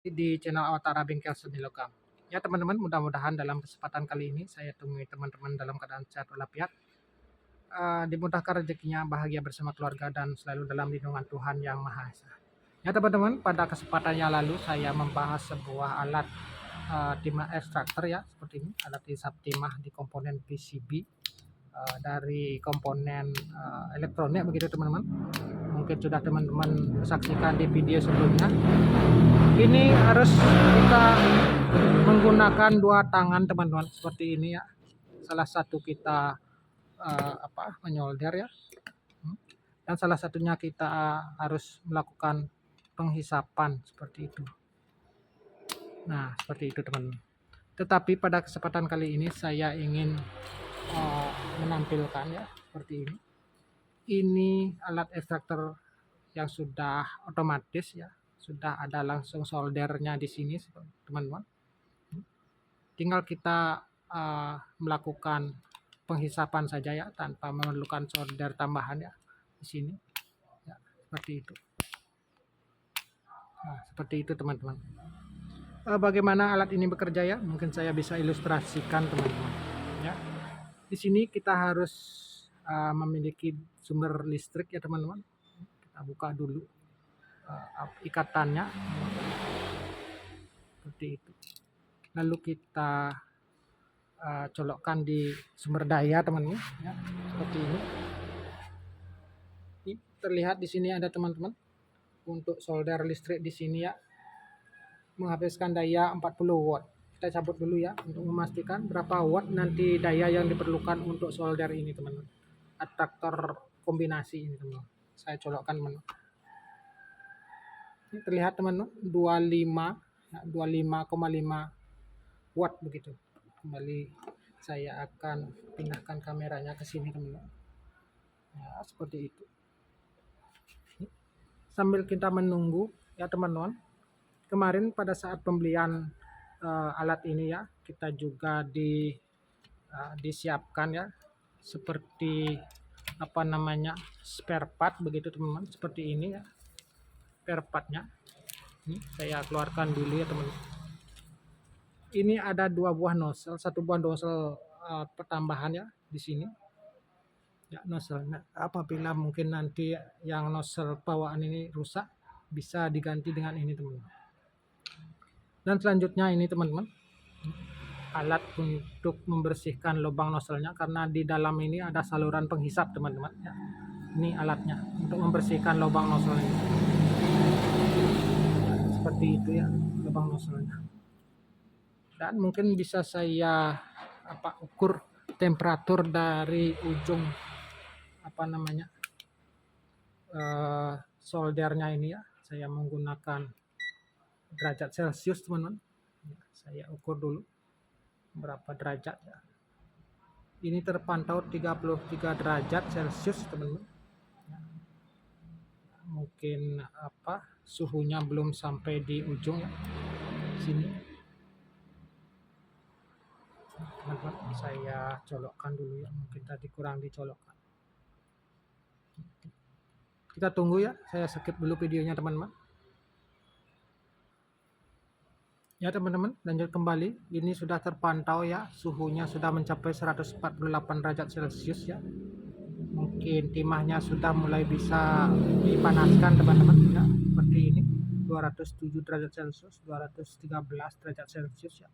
Di channel Awatara Bengkel Seni Logam. Ya teman-teman, mudah-mudahan dalam kesempatan kali ini saya temui teman-teman dalam keadaan sehat walafiat, dimudahkan rezekinya, bahagia bersama keluarga dan selalu dalam lindungan Tuhan Yang Maha Esa. Ya teman-teman, pada kesempatan yang lalu saya membahas sebuah alat timah ekstraktor ya, seperti ini, alat hisap timah di komponen PCB dari komponen elektronik begitu teman-teman. Mungkin sudah teman-teman saksikan di video sebelumnya. Ini harus kita menggunakan dua tangan teman-teman, seperti ini ya. Salah satu kita menyolder ya, dan salah satunya kita harus melakukan penghisapan seperti itu. Nah, seperti itu teman-teman. Tetapi pada kesempatan kali ini saya ingin menampilkan ya seperti ini. Ini alat ekstraktor yang sudah otomatis ya, sudah ada langsung soldernya di sini teman-teman. Tinggal kita melakukan penghisapan saja ya, tanpa memerlukan solder tambahan ya di sini ya, seperti itu. Nah, seperti itu teman-teman. Bagaimana alat ini bekerja ya, mungkin saya bisa ilustrasikan teman-teman ya. Di sini kita harus memiliki sumber listrik ya teman-teman. Kita buka dulu ikatannya seperti itu, lalu kita colokkan di sumber daya teman-teman ya, seperti ini. Ini terlihat di sini ada teman-teman untuk solder listrik di sini ya, menghabiskan daya 40 watt. Kita cabut dulu ya untuk memastikan berapa watt nanti daya yang diperlukan untuk solder ini teman-teman. Adaptor kombinasi ini teman-teman. Saya colokkan teman-teman. Ini terlihat teman-teman 25,5 watt begitu. Kembali saya akan pindahkan kameranya ke sini teman-teman. Ya, seperti itu. Sambil kita menunggu ya teman-teman. Kemarin pada saat pembelian alat ini ya, kita juga disiapkan ya seperti spare part begitu teman-teman, seperti ini ya spare partnya. Ini saya keluarkan dulu ya teman-teman. Ini ada dua buah nozzle, satu buah nozzle pertambahan ya di sini ya, nozzle. Nah, apabila mungkin nanti yang nozzle bawaan ini rusak, bisa diganti dengan ini teman-teman. Dan selanjutnya ini teman-teman, alat untuk membersihkan lubang nozzle-nya, karena di dalam ini ada saluran penghisap teman-teman ya. Ini alatnya untuk membersihkan lubang nozzle ini. Seperti itu ya lubang nozzle-nya. Dan mungkin bisa saya ukur temperatur dari ujung soldernya ini ya. Saya menggunakan derajat Celcius teman-teman. Saya ukur dulu berapa derajat ya. Ini terpantau 33 derajat Celcius teman-teman. Mungkin suhunya belum sampai di ujung ya sini. Teman-teman, saya colokkan dulu ya, mungkin tadi kurang dicolokkan. Kita tunggu ya, saya skip dulu videonya teman-teman. Ya teman-teman, lanjut kembali. Ini sudah terpantau ya, suhunya sudah mencapai 148 derajat Celcius ya. Mungkin timahnya sudah mulai bisa dipanaskan teman-teman ya, seperti ini. 207 derajat Celcius, 213 derajat Celcius ya.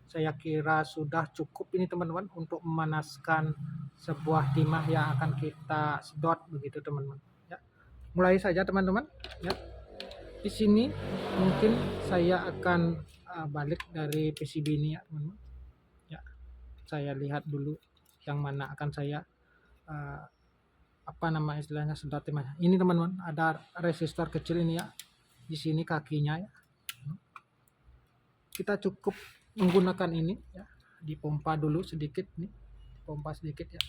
Saya kira sudah cukup ini teman-teman untuk memanaskan sebuah timah yang akan kita sedot begitu teman-teman ya. Mulai saja teman-teman ya. Di sini mungkin saya akan balik dari PCB ini ya teman-teman ya. Saya lihat dulu yang mana akan saya istilahnya sedot timahnya. Ini teman-teman, ada resistor kecil ini ya di sini kakinya ya. Kita cukup menggunakan ini ya, dipompa dulu sedikit nih, pompa sedikit ya.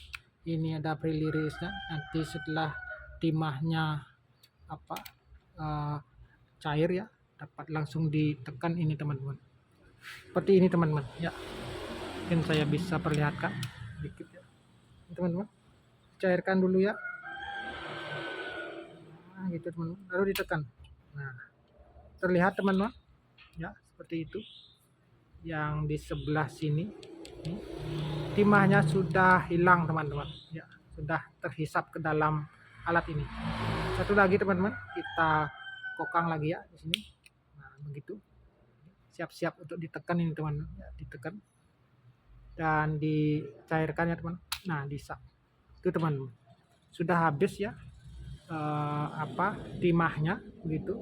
Ini ada pre-release-nya, nanti setelah timahnya cair ya, dapat langsung ditekan ini teman-teman. Seperti ini teman-teman ya. Mungkin saya bisa perlihatkan sedikit ya teman-teman. Cairkan dulu ya. Nah, gitu teman-teman, baru ditekan. Nah, terlihat teman-teman ya, seperti itu. Yang di sebelah sini nih, timahnya sudah hilang teman-teman ya, sudah terhisap ke dalam alat ini. Satu lagi teman-teman, kita kokang lagi ya di sini. Nah, begitu. Siap-siap untuk ditekan ini teman, ya, ditekan dan dicairkan ya teman. Nah, disap. Itu teman, sudah habis ya timahnya begitu.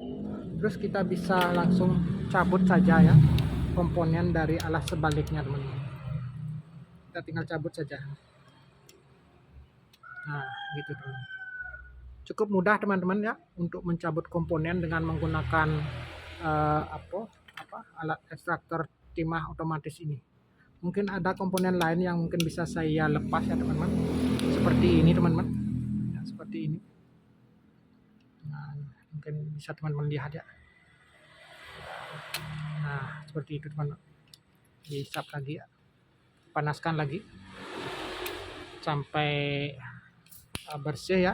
Terus kita bisa langsung cabut saja ya komponen dari alas sebaliknya teman-teman. Kita tinggal cabut saja. Nah, gitu teman. Cukup mudah teman-teman ya untuk mencabut komponen dengan menggunakan alat ekstraktor timah otomatis ini. Mungkin ada komponen lain yang mungkin bisa saya lepas ya teman-teman. Seperti ini teman-teman. Ya, seperti ini. Nah, mungkin bisa teman-teman lihat ya. Nah, seperti itu teman-teman. Dihisap lagi ya. Panaskan lagi sampai bersih ya.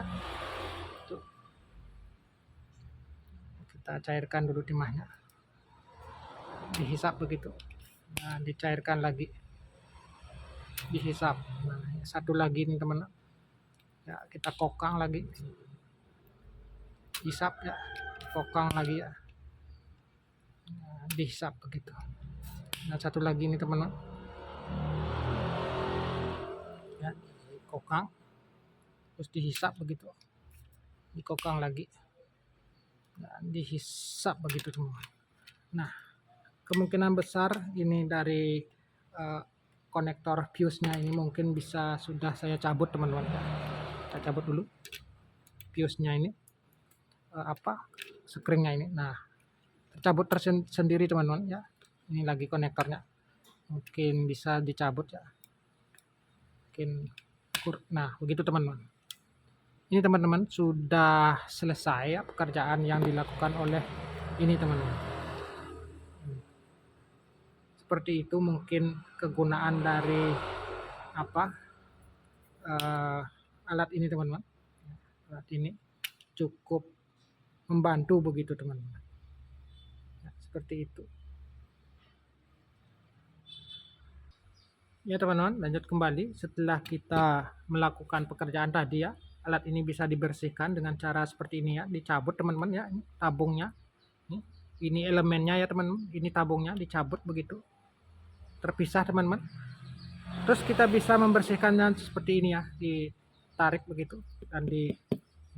Kita cairkan dulu timahnya, dihisap begitu. Nah, dicairkan lagi, dihisap. Nah, satu lagi nih teman, ya, kita kokang lagi, hisap ya, kokang lagi ya. Nah, dihisap begitu. Nah, satu lagi nih teman, ya, kokang, terus dihisap begitu, dikokang lagi. Nah, dihisap begitu semua. Nah, kemungkinan besar ini dari konektor fuse-nya ini mungkin bisa sudah saya cabut teman-teman. Kita cabut dulu fuse-nya ini, screen-nya ini. Nah, tercabut tersendiri teman-teman ya. Ini lagi konektornya, mungkin bisa dicabut ya. Mungkin nah begitu teman-teman. Ini teman-teman sudah selesai ya pekerjaan yang dilakukan oleh ini teman-teman. Seperti itu mungkin kegunaan dari alat ini teman-teman. Alat ini cukup membantu begitu teman-teman. Ya, seperti itu. Ya teman-teman, lanjut kembali. Setelah kita melakukan pekerjaan tadi ya, alat ini bisa dibersihkan dengan cara seperti ini ya, dicabut teman-teman ya, ini tabungnya, ini elemennya ya teman-teman, ini tabungnya dicabut begitu, terpisah teman-teman. Terus kita bisa membersihkannya seperti ini ya, ditarik begitu dan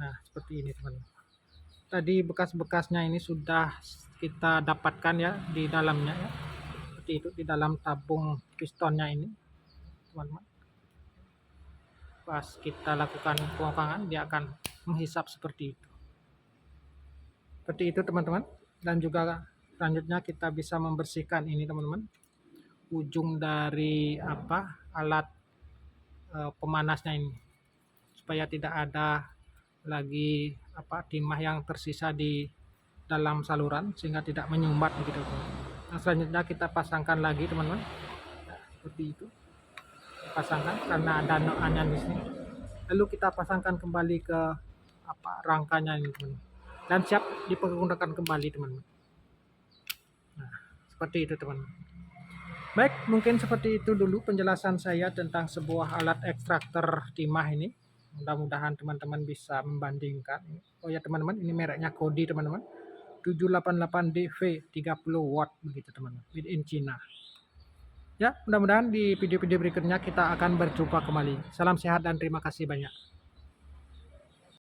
nah seperti ini teman-teman. Tadi bekas-bekasnya ini sudah kita dapatkan ya di dalamnya ya, seperti itu, di dalam tabung pistonnya ini teman-teman. Pas kita lakukan pengokangan, dia akan menghisap seperti itu. Seperti itu teman-teman. Dan juga selanjutnya kita bisa membersihkan ini teman-teman, ujung dari alat pemanasnya ini, supaya tidak ada lagi timah yang tersisa di dalam saluran sehingga tidak menyumbat begitu. Nah, selanjutnya kita pasangkan lagi teman-teman. Nah, seperti itu. Pasangkan karena ada noanya di sini. Lalu kita pasangkan kembali ke rangkanya ini teman-teman. Dan siap dipergunakan kembali teman-teman. Nah, seperti itu teman-teman. Baik, mungkin seperti itu dulu penjelasan saya tentang sebuah alat ekstraktor timah ini. Mudah-mudahan teman-teman bisa membandingkan. Oh ya teman-teman, ini mereknya Kodi teman-teman. 788DV 30 watt begitu teman-teman. Made in China. Ya, mudah-mudahan di video-video berikutnya kita akan berjumpa kembali. Salam sehat dan terima kasih banyak.